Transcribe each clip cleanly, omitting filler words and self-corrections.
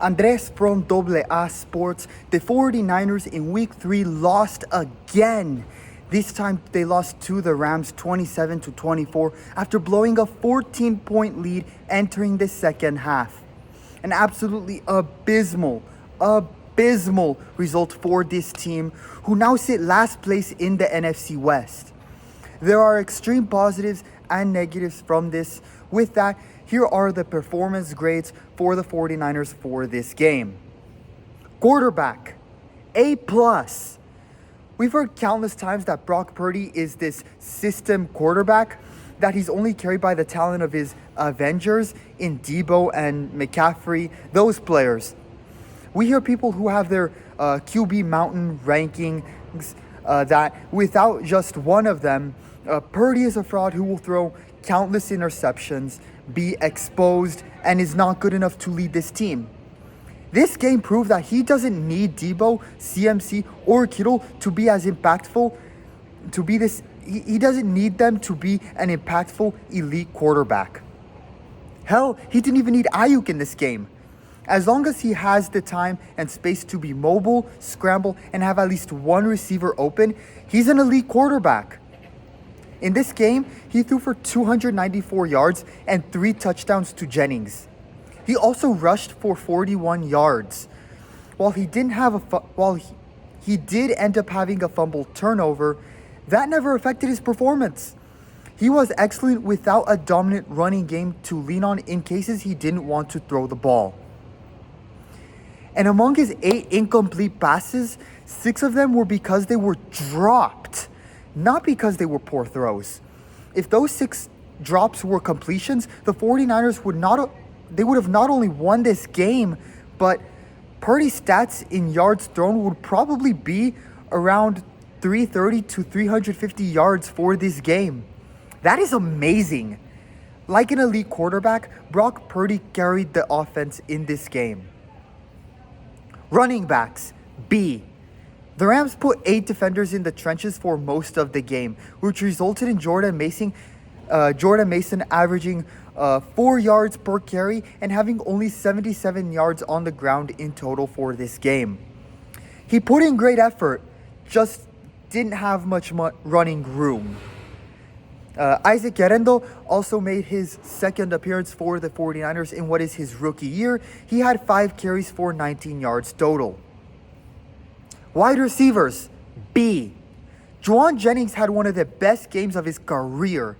Andres from AA Sports. The 49ers in Week 3 lost again. This time they lost to the Rams 27-24 after blowing a 14-point lead entering the second half. An absolutely abysmal result for this team, who now sit last place in the NFC West. There are extreme positives and negatives from this. With that, here are the performance grades for the 49ers for this game. Quarterback, A+. We've heard countless times that Brock Purdy is this system quarterback, that he's only carried by the talent of his Avengers in Debo and McCaffrey, those players. We hear people who have their QB mountain rankings that without just one of them, Purdy is a fraud who will throw countless interceptions, be exposed, and is not good enough to lead this team. This game proved that he doesn't need Debo, CMC, or Kittle to be as impactful, he doesn't need them to be an impactful elite quarterback. Hell, he didn't even need Ayuk in this game. As long as he has the time and space to be mobile, scramble, and have at least one receiver open, he's an elite quarterback. In this game, he threw for 294 yards and 3 touchdowns to Jennings. He also rushed for 41 yards. While he did end up having a fumble turnover, that never affected his performance. He was excellent without a dominant running game to lean on in cases he didn't want to throw the ball. And among his 8 incomplete passes, 6 of them were because they were dropped, not because they were poor throws. If those 6 drops were completions, the 49ers would have not only won this game, but Purdy's stats in yards thrown would probably be around 330 to 350 yards for this game. That is amazing. Like an elite quarterback, Brock Purdy carried the offense in this game. Running backs, B. The Rams put 8 defenders in the trenches for most of the game, which resulted in Jordan Mason averaging 4 yards per carry and having only 77 yards on the ground in total for this game. He put in great effort, just didn't have much running room. Isaac Guerrero also made his second appearance for the 49ers in what is his rookie year. He had 5 carries for 19 yards total. Wide receivers, B. Jauan Jennings had one of the best games of his career.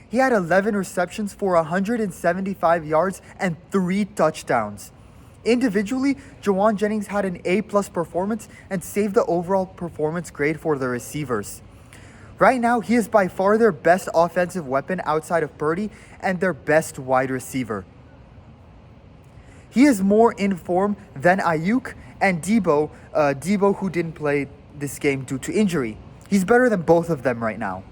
He had 11 receptions for 175 yards and 3 touchdowns. Individually, Jauan Jennings had an A+ performance and saved the overall performance grade for the receivers. Right now, he is by far their best offensive weapon outside of Purdy and their best wide receiver. He is more in form than Ayuk and Debo, who didn't play this game due to injury. He's better than both of them right now.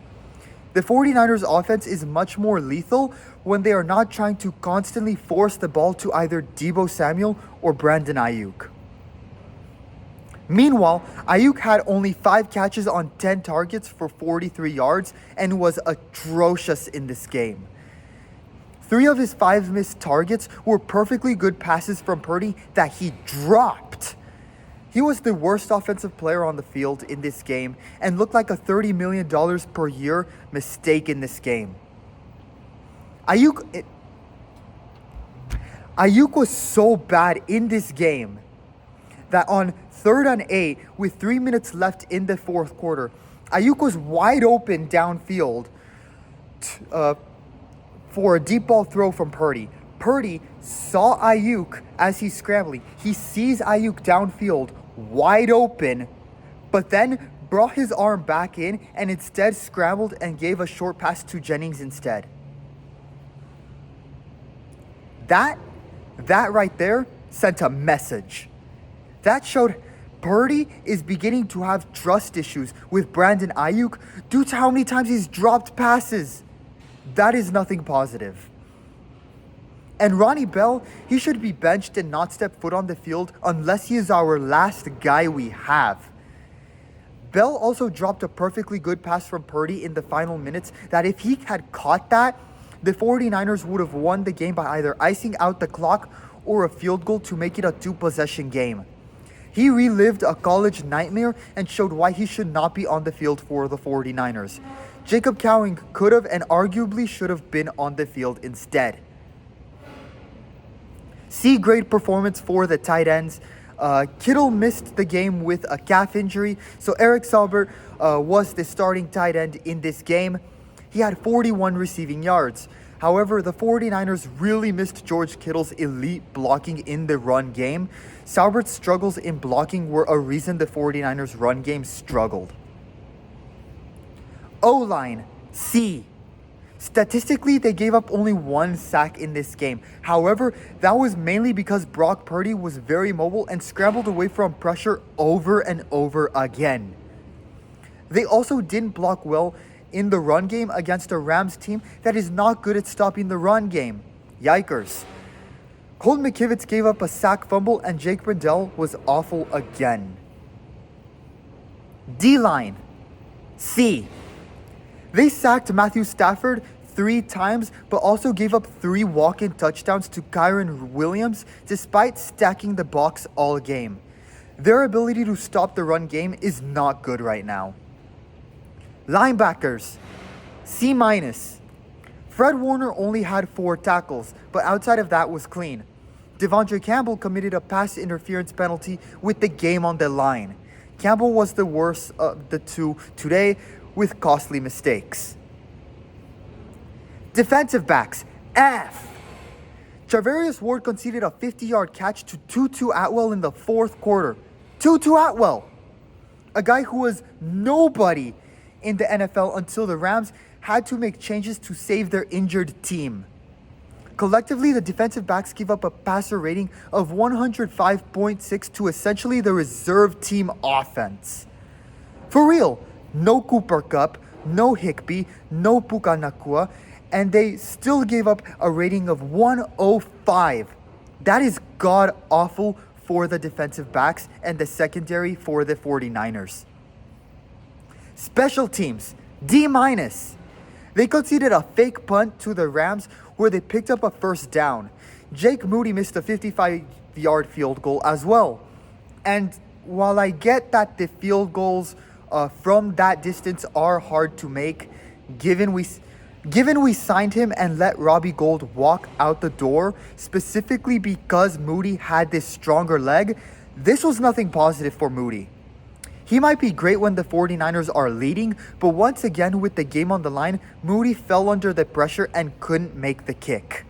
The 49ers offense is much more lethal when they are not trying to constantly force the ball to either Debo Samuel or Brandon Ayuk. Meanwhile, Ayuk had only 5 catches on 10 targets for 43 yards and was atrocious in this game. 3 of his 5 missed targets were perfectly good passes from Purdy that he dropped. He was the worst offensive player on the field in this game and looked like a $30 million per year mistake in this game. Ayuk was so bad in this game that on 3rd and 8, with 3 minutes left in the 4th quarter, Ayuk was wide open downfield for a deep ball throw from Purdy. Purdy saw Ayuk as he's scrambling. He sees Ayuk downfield, wide open, but then brought his arm back in and instead scrambled and gave a short pass to Jennings instead. That right there sent a message. That showed Purdy is beginning to have trust issues with Brandon Ayuk due to how many times he's dropped passes. That is nothing positive. And Ronnie Bell, he should be benched and not step foot on the field unless he is our last guy we have. Bell also dropped a perfectly good pass from Purdy in the final minutes that if he had caught that, the 49ers would have won the game by either icing out the clock or a field goal to make it a two-possession game. He relived a college nightmare and showed why he should not be on the field for the 49ers. Jacob Cowing could have and arguably should have been on the field instead. C-grade performance for the tight ends. Kittle missed the game with a calf injury, so Eric Saubert was the starting tight end in this game. He had 41 receiving yards. However, the 49ers really missed George Kittle's elite blocking in the run game. Saubert's struggles in blocking were a reason the 49ers run game struggled. O-line, C. Statistically, they gave up only 1 sack in this game. However, that was mainly because Brock Purdy was very mobile and scrambled away from pressure over and over again. They also didn't block well in the run game against a Rams team that is not good at stopping the run game. Yikers. Colt McKivitz gave up a sack fumble and Jake Brendel was awful again. D-line, C. They sacked Matthew Stafford 3 times, but also gave up 3 walk-in touchdowns to Kyren Williams despite stacking the box all game. Their ability to stop the run game is not good right now. Linebackers, C-. Fred Warner only had 4 tackles, but outside of that was clean. Devondre Campbell committed a pass interference penalty with the game on the line. Campbell was the worst of the two today with costly mistakes. Defensive backs, F. Charvarius Ward conceded a 50-yard catch to Tutu Atwell in the 4th quarter. Tutu Atwell, a guy who was nobody in the NFL until the Rams had to make changes to save their injured team. Collectively, the defensive backs gave up a passer rating of 105.6 to essentially the reserve team offense. For real, no Cooper Kupp, no Higbee, no Puka Nacua, and they still gave up a rating of 105. That is god-awful for the defensive backs and the secondary for the 49ers. Special teams, D-. They conceded a fake punt to the Rams where they picked up a first down. Jake Moody missed a 55-yard field goal as well. And while I get that the field goals from that distance are hard to make, given we signed him and let Robbie Gould walk out the door, specifically because Moody had this stronger leg, this was nothing positive for Moody. He might be great when the 49ers are leading, but once again with the game on the line, Moody fell under the pressure and couldn't make the kick.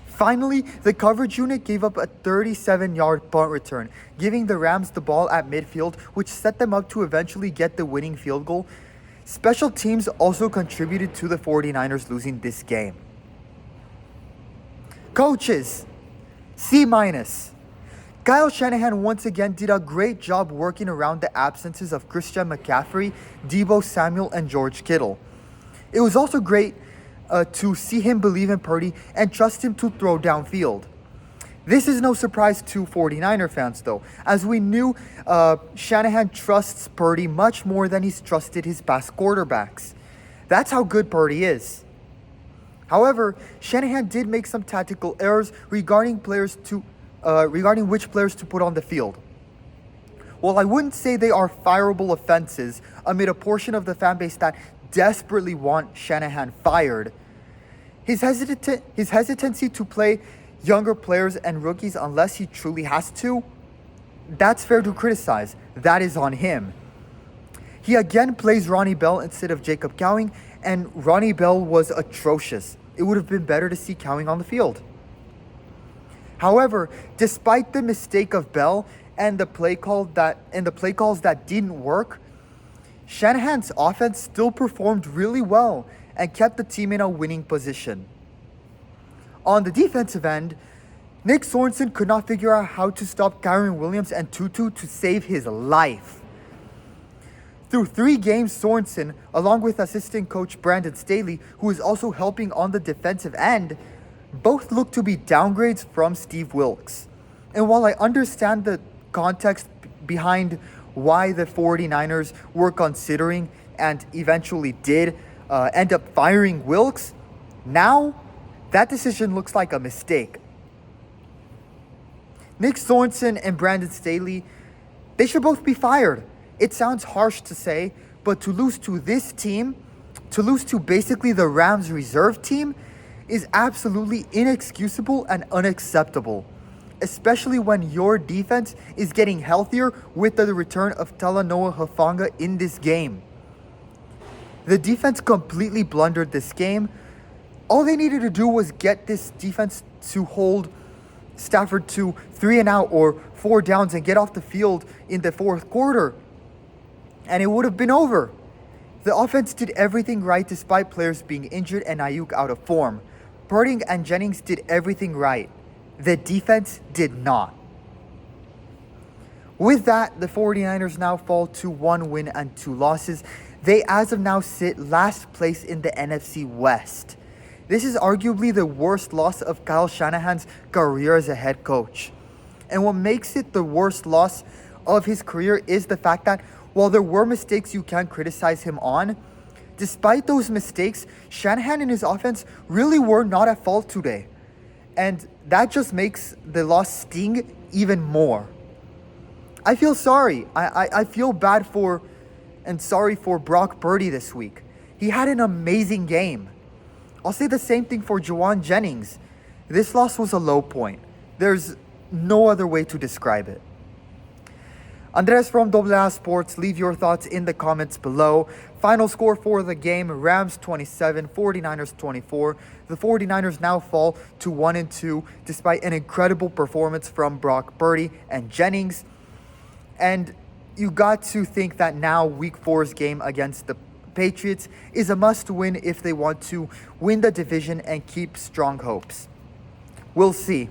Finally, the coverage unit gave up a 37-yard punt return, giving the Rams the ball at midfield, which set them up to eventually get the winning field goal. Special teams also contributed to the 49ers losing this game. Coaches, C-. Kyle Shanahan once again did a great job working around the absences of Christian McCaffrey, Deebo Samuel, and George Kittle. It was also great to see him believe in Purdy and trust him to throw downfield. This is no surprise to 49er fans though, as we knew Shanahan trusts Purdy much more than he's trusted his past quarterbacks. That's how good Purdy is. However, Shanahan did make some tactical errors regarding which players to put on the field. While I wouldn't say they are fireable offenses amid a portion of the fan base that desperately want Shanahan fired, his hesitancy to play younger players and rookies unless he truly has to, that's fair to criticize. That is on him. He again plays Ronnie Bell instead of Jacob Cowing, and Ronnie Bell was atrocious. It would have been better to see Cowing on the field. However, despite the mistake of Bell and the play calls that didn't work, Shanahan's offense still performed really well and kept the team in a winning position. On the defensive end, Nick Sorensen could not figure out how to stop Kyren Williams and Tutu to save his life. Through 3 games, Sorensen, along with assistant coach Brandon Staley, who is also helping on the defensive end, both look to be downgrades from Steve Wilks. And while I understand the context behind why the 49ers were considering and eventually did end up firing Wilks, now That decision looks like a mistake. Nick Sorensen and Brandon Staley, they should both be fired. It sounds harsh to say, but to lose to this team, to lose to basically the Rams reserve team, is absolutely inexcusable and unacceptable, especially when your defense is getting healthier with the return of Talanoa Hufanga in this game. The defense completely blundered this game. All they needed to do was get this defense to hold Stafford to 3 and out or 4 downs and get off the field in the fourth quarter, and it would have been over. The offense did everything right despite players being injured and Ayuk out of form. Purdy and Jennings did everything right. The defense did not. With that, the 49ers now fall to 1 win and 2 losses. They as of now sit last place in the NFC West. This is arguably the worst loss of Kyle Shanahan's career as a head coach. And what makes it the worst loss of his career is the fact that while there were mistakes you can criticize him on, despite those mistakes, Shanahan and his offense really were not at fault today. And that just makes the loss sting even more. I feel sorry. I feel bad for and sorry for Brock Purdy this week. He had an amazing game. I'll say the same thing for Jauan Jennings. This loss was a low point. There's no other way to describe it. Andres from AA Sports, leave your thoughts in the comments below. Final score for the game, Rams 27, 49ers 24. The 49ers now fall to 1 and 2 despite an incredible performance from Brock Purdy and Jennings. And you got to think that now week 4's game against the Patriots is a must win if they want to win the division and keep strong hopes. We'll see.